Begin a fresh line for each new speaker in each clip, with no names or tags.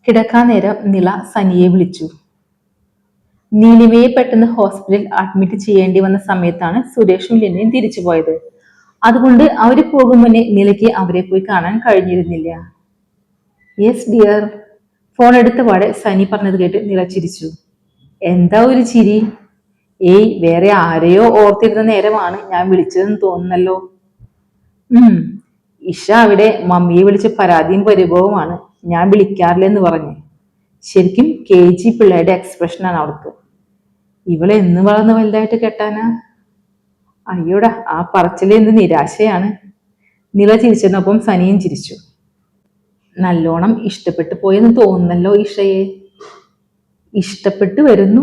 കിടക്കാൻ നേരം നിള സനിയെ വിളിച്ചു. നീലിമയെ പെട്ടെന്ന് ഹോസ്പിറ്റലിൽ അഡ്മിറ്റ് ചെയ്യേണ്ടി വന്ന സമയത്താണ് സുരേഷും ലിനയും തിരിച്ചു പോയത്. അതുകൊണ്ട് അവര് പോകും മുന്നേ നിലയ്ക്ക് അവരെ പോയി കാണാൻ കഴിഞ്ഞിരുന്നില്ല. Yes dear. ഫോൺ എടുത്ത പാടെ സനി പറഞ്ഞത് കേട്ട് നില ചിരിച്ചു. എന്താ ഒരു ചിരി? ഏയ്, വേറെ ആരെയോ ഓർത്തിരുന്ന നേരമാണ് ഞാൻ വിളിച്ചതെന്ന് തോന്നുന്നല്ലോ. ഇഷ അവിടെ മമ്മിയെ വിളിച്ച് പരാതിയും പരിഭവമാണ്. ഞാൻ വിളിക്കാറില്ലെന്ന് പറഞ്ഞു. ശരിക്കും KG പിള്ളേരുടെ എക്സ്പ്രഷനാണ് അവൾക്ക്. ഇവളെ എന്ന് വളർന്ന് വലുതായിട്ട് കെട്ടാനാ? അയ്യോടാ, ആ പറച്ചില് എന്ത് നിരാശയാണ്. നില ചിരിച്ചതിനൊപ്പം സനിയും ചിരിച്ചു. നല്ലോണം ഇഷ്ടപ്പെട്ടു പോയെന്ന് തോന്നുന്നല്ലോ ഇഷയെ. ഇഷ്ടപ്പെട്ടു വരുന്നു.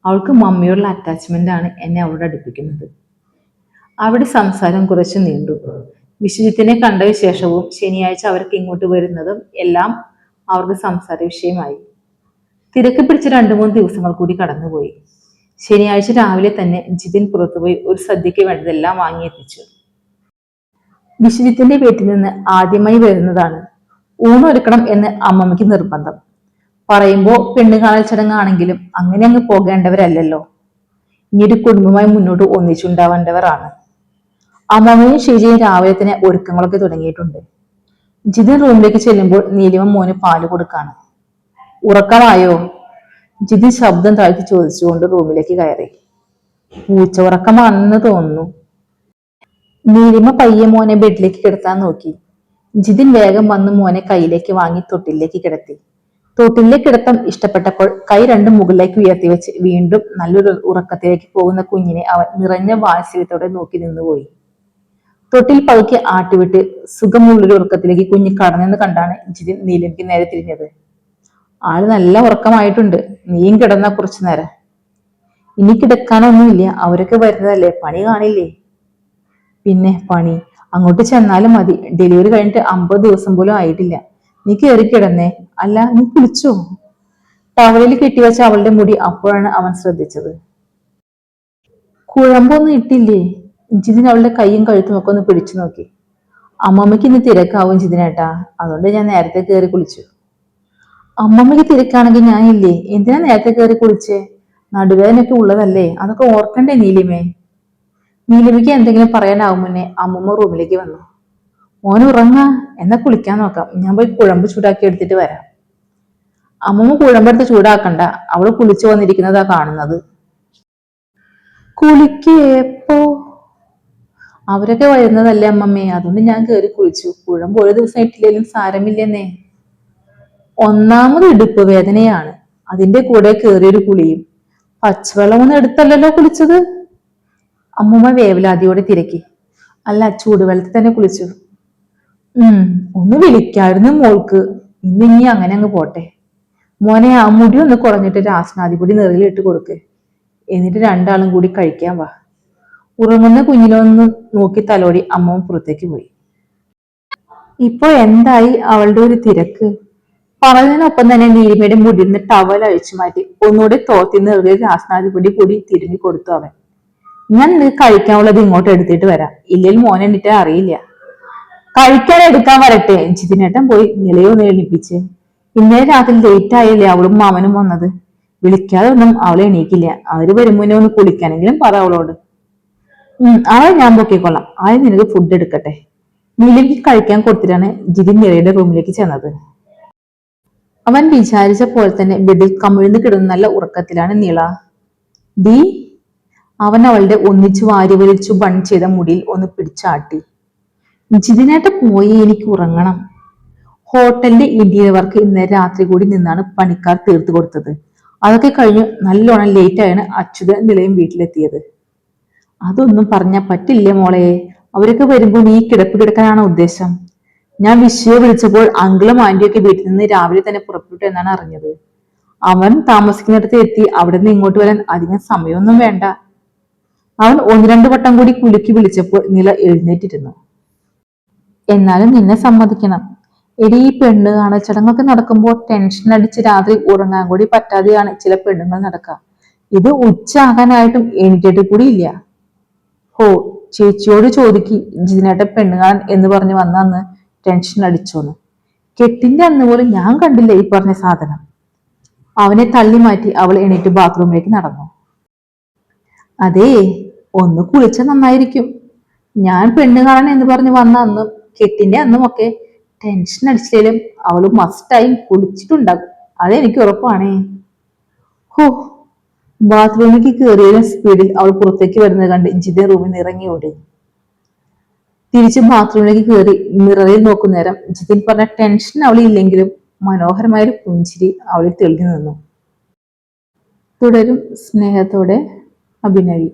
അവൾക്ക് മമ്മിയോടുള്ള അറ്റാച്ച്മെന്റ് ആണ് എന്നെ അവളോട് അടുപ്പിക്കുന്നത്. അവിടെ സംസാരം കുറച്ച് നീണ്ടു. വിശ്വജിത്തിനെ കണ്ട വിശേഷവും ശനിയാഴ്ച അവർക്ക് ഇങ്ങോട്ട് വരുന്നതും എല്ലാം അവർക്ക് സംസാര വിഷയമായി. തിരക്ക് പിടിച്ച 2-3 ദിവസങ്ങൾ കൂടി കടന്നുപോയി. ശനിയാഴ്ച രാവിലെ തന്നെ ജിതിൻ പുറത്തുപോയി ഒരു സദ്യക്ക് വേണ്ടതെല്ലാം വാങ്ങിയെത്തിച്ചു. വിശ്വജിത്തിന്റെ വീട്ടിൽ നിന്ന് ആദ്യമായി വരുന്നതാണ്. ഊണൊരുക്കണം എന്ന് അമ്മമ്മയ്ക്ക് നിർബന്ധം. പറയുമ്പോ പെണ്ണുകാണൽ ചടങ്ങാണെങ്കിലും അങ്ങനെ അങ്ങ് പോകേണ്ടവരല്ലല്ലോ. ഇനിയൊരു കുടുംബമായി മുന്നോട്ട് ഒന്നിച്ചുണ്ടാവേണ്ടവരാണ്. അമ്മമ്മയും ഷീജയും രാവിലെ തന്നെ ഒരുക്കങ്ങളൊക്കെ തുടങ്ങിയിട്ടുണ്ട്. ജിതിൻ റൂമിലേക്ക് ചെല്ലുമ്പോൾ നീലിമ മോന് പാല് കൊടുക്കാണ്. ഉറക്കമായോ? ജിതിൻ ശബ്ദം താഴ്ത്തി ചോദിച്ചുകൊണ്ട് റൂമിലേക്ക് കയറി. പൂച്ച ഉറക്കമാണെന്ന് തോന്നുന്നു. നീലിമ പയ്യെ മോനെ ബെഡിലേക്ക് കിടത്താൻ നോക്കി. ജിതിൻ വേഗം വന്ന് മോനെ കയ്യിലേക്ക് വാങ്ങി തൊട്ടിലേക്ക് കിടത്തി. തൊട്ടിലെ കിടത്തം ഇഷ്ടപ്പെട്ടപ്പോൾ കൈ രണ്ടും മുകളിലേക്ക് ഉയർത്തി വെച്ച് വീണ്ടും നല്ലൊരു ഉറക്കത്തിലേക്ക് പോകുന്ന കുഞ്ഞിനെ അവൻ നിറഞ്ഞ വാത്സല്യത്തോടെ നോക്കി നിന്നുപോയി. തൊട്ടിൽ പതുക്കെ ആട്ടിവിട്ട് സുഖമുള്ളൊരു ഉറക്കത്തിലേക്ക് കുഞ്ഞ് കടന്നെന്ന് കണ്ടാണ് ജിതിൻ നീലിമയ്ക്ക് നേരെ തിരിഞ്ഞത്. ആള് നല്ല ഉറക്കമായിട്ടുണ്ട്. നീയും കിടന്ന കുറച്ചു നേരം. ഇനി കിടക്കാനൊന്നുമില്ല, അവരൊക്കെ വരുന്നതല്ലേ, പണി കാണില്ലേ? പിന്നെ പണി അങ്ങോട്ട് ചെന്നാലും മതി. ഡെലിവറി കഴിഞ്ഞിട്ട് 50 ദിവസം പോലും ആയിട്ടില്ല. നീ കയറി കിടന്നേ. അല്ല, നീ കുളിച്ചോ? ടവലിൽ കെട്ടിവെച്ച അവളുടെ മുടി അപ്പോഴാണ് അവൻ ശ്രദ്ധിച്ചത്. കുഴമ്പൊന്നും ഇട്ടില്ലേ? ജിതിൻ അവളുടെ കൈയും കഴുത്തും ഒക്കെ ഒന്ന് പിടിച്ചു നോക്കി. അമ്മമ്മയ്ക്ക് ഇന്ന് തിരക്കാവും ജിതിനേട്ടാ, അതുകൊണ്ട് ഞാൻ നേരത്തെ കയറി കുളിച്ചു. അമ്മമ്മയ്ക്ക് തിരക്കാണെങ്കിൽ ഞാനില്ലേ, എന്തിനാ നേരത്തെ കയറി കുളിച്ചേ? നടുവേദനയൊക്കെ ഉള്ളതല്ലേ, അതൊക്കെ ഓർക്കണ്ടേ നീലിമേ? നീലിമയ്ക്ക് എന്തെങ്കിലും പറയാനാവും മുന്നേ അമ്മമ്മ റൂമിലേക്ക് വന്നു. മോൻ ഉറങ്ങാ? എന്നാ കുളിക്കാൻ നോക്കാം, ഞാൻ പോയി കുഴമ്പ് ചൂടാക്കി എടുത്തിട്ട് വരാം. അമ്മമ്മ കുഴമ്പെടുത്ത് ചൂടാക്കണ്ട, അവള് കുളിച്ചു വന്നിരിക്കുന്നതാ കാണുന്നത്. കുളിക്കേപ്പോ? അവരൊക്കെ വരുന്നതല്ലേ അമ്മമ്മേ, അതുകൊണ്ട് ഞാൻ കയറി കുളിച്ചു. കുഴമ്പ് ഒരു ദിവസം ഇട്ടില്ലേലും സാരമില്ലെന്നേ. ഒന്നാമത് ഇടുപ്പ് വേദനയാണ്, അതിന്റെ കൂടെ കയറിയൊരു കുളിയും. പച്ചവെള്ളമൊന്നും എടുത്തല്ലല്ലോ കുളിച്ചത്? അമ്മമ്മ വേവലാതിയോടെ തിരക്കി. അല്ല, ചൂടുവെള്ളത്തിൽ തന്നെ കുളിച്ചു. ഒന്ന് വിളിക്കായിരുന്നു മോൾക്ക്. ഇന്നിനി അങ്ങനെ അങ്ങ് പോട്ടെ. മോനെ, ആ മുടി ഒന്ന് കുറഞ്ഞിട്ട് രാസനാദിപൊടി നെറിയിലിട്ട് കൊടുക്ക്. എന്നിട്ട് രണ്ടാളും കൂടി കഴിക്കാൻ വാ. ഉറങ്ങുന്ന കുഞ്ഞിനൊന്ന് നോക്കി തലോടി അമ്മമ്മ പുറത്തേക്ക് പോയി. ഇപ്പൊ എന്തായി അവളുടെ ഒരു തിരക്ക്? പറഞ്ഞതിനൊപ്പം തന്നെ നീലിമയുടെ മുടിയിൽ നിന്ന് ടവൽ അഴിച്ചു മാറ്റി ഒന്നുകൂടെ തോർത്തി നെറിയിൽ രാസനാദിപൊടി കൂടി തിരുമ്മി കൊടുത്തു അവൻ. ഞാൻ നിനക്ക് കഴിക്കാനുള്ളത് ഇങ്ങോട്ട് എടുത്തിട്ട് വരാം, ഇല്ലെങ്കിൽ മോനെ എന്നിട്ട് അറിയില്ല. കഴിക്കാൻ എടുക്കാൻ വരട്ടെ. ജിതിനേട്ടൻ പോയി നിലയൊന്ന് എണീപ്പിച്ച്. ഇന്നലെ രാത്രി ലേറ്റ് ആയല്ലേ അവളും മാമനും വന്നത്. വിളിക്കാതെ ഒന്നും അവളെ എണീക്കില്ല. അവര് വരുമ്പോഴേ ഒന്ന് കുളിക്കാനെങ്കിലും പറ അവളോട്. അവളെ ഞാൻ പൊക്കിക്കൊള്ളാം. ആദ്യം നിനക്ക് ഫുഡ് എടുക്കട്ടെ. നീലിക്ക് കഴിക്കാൻ കൊടുത്തിട്ടാണ് ജിതിൻ നിലയുടെ റൂമിലേക്ക് ചെന്നത്. അവൻ വിചാരിച്ച പോലെ തന്നെ ബെഡിൽ കമിഴ്ന്ന് കിടന്ന് നല്ല ഉറക്കത്തിലാണ് നിള. ഡി. അവൻ അവളുടെ ഒന്നിച്ചു വാരി വലിച്ചു ബൺ ചെയ്ത മുടിയിൽ ഒന്ന് പിടിച്ചാട്ടി. ജിതിനായിട്ട് പോയി, എനിക്ക് ഉറങ്ങണം. ഹോട്ടലിന്റെ ഇന്റീരിയർ വർക്ക് ഇന്നലെ രാത്രി കൂടി നിന്നാണ് പണിക്കാർ തീർത്തു കൊടുത്തത്. അതൊക്കെ കഴിഞ്ഞു നല്ലോണം ലേറ്റ് ആയാണ് അച്യുത നിലയും വീട്ടിലെത്തിയത്. അതൊന്നും പറഞ്ഞാൽ പറ്റില്ല മോളെ. അവരൊക്കെ വരുമ്പോൾ നീ കിടപ്പ് കിടക്കാനാണ് ഉദ്ദേശം? ഞാൻ വിഷയെ വിളിച്ചപ്പോൾ അങ്കിളും ആന്റിയൊക്കെ വീട്ടിൽ നിന്ന് രാവിലെ തന്നെ പുറപ്പെട്ടു എന്നാണ് അറിഞ്ഞത്. അവൻ താമസിക്കുന്നിടത്ത് എത്തി. അവിടെ നിന്ന് ഇങ്ങോട്ട് വരാൻ അധികം സമയമൊന്നും വേണ്ട. അവൻ 1-2 വട്ടം കൂടി കുലുക്കി വിളിച്ചപ്പോൾ നില എഴുന്നേറ്റിരുന്നു. എന്നാലും നിന്നെ സമ്മതിക്കണം. എടി, ഈ പെണ്ണ് കാണൽ ചടങ്ങൊക്കെ നടക്കുമ്പോൾ ടെൻഷൻ അടിച്ച് രാത്രി ഉറങ്ങാൻ കൂടി പറ്റാതെയാണ് ചില പെണ്ണുങ്ങൾ നടക്കുക. ഇത് ഉച്ച ആകാനായിട്ടും എണീറ്റിട്ട് കൂടി ഇല്ല. ഹോ, ചേച്ചിയോട് ചോദിക്ക് ജിതിനേട്ടൻ പെണ്ണ് കാണാൻ എന്ന് പറഞ്ഞു വന്നന്ന് ടെൻഷൻ അടിച്ചോന്ന്. കെട്ടിന്റെ അന്ന് പോലും ഞാൻ കണ്ടില്ല ഈ പറഞ്ഞ സാധനം. അവനെ തള്ളി മാറ്റി അവൾ എണീറ്റ് ബാത്റൂമിലേക്ക് നടന്നു. അതേ, ഒന്ന് കുളിച്ച നന്നായിരിക്കും. ഞാൻ പെണ്ണ് കാണാൻ എന്ന് പറഞ്ഞ് വന്ന അന്നും കെട്ടിന്റെ അന്നും ഒക്കെ ടെൻഷൻ അടിച്ചില്ലേലും അവള് മസ്റ്റായി കുളിച്ചിട്ടുണ്ടാകും. അതെനിക്ക് ഉറപ്പാണേ. ഹോ, ബാത്റൂമിലേക്ക് കയറിയ സ്പീഡിൽ അവൾ പുറത്തേക്ക് വരുന്നത് കണ്ട് ജിതിൻ റൂമിൽ നിന്ന് ഇറങ്ങി ഓടി. തിരിച്ച് ബാത്റൂമിലേക്ക് കയറി മിററിൽ നോക്കുന്നേരം ജിതിൻ പറഞ്ഞ ടെൻഷൻ അവളില്ലെങ്കിലും മനോഹരമായൊരു പുഞ്ചിരി അവളിൽ തെളിഞ്ഞു നിന്നു. തുടരും. സ്നേഹത്തോടെ, അഭിനവി.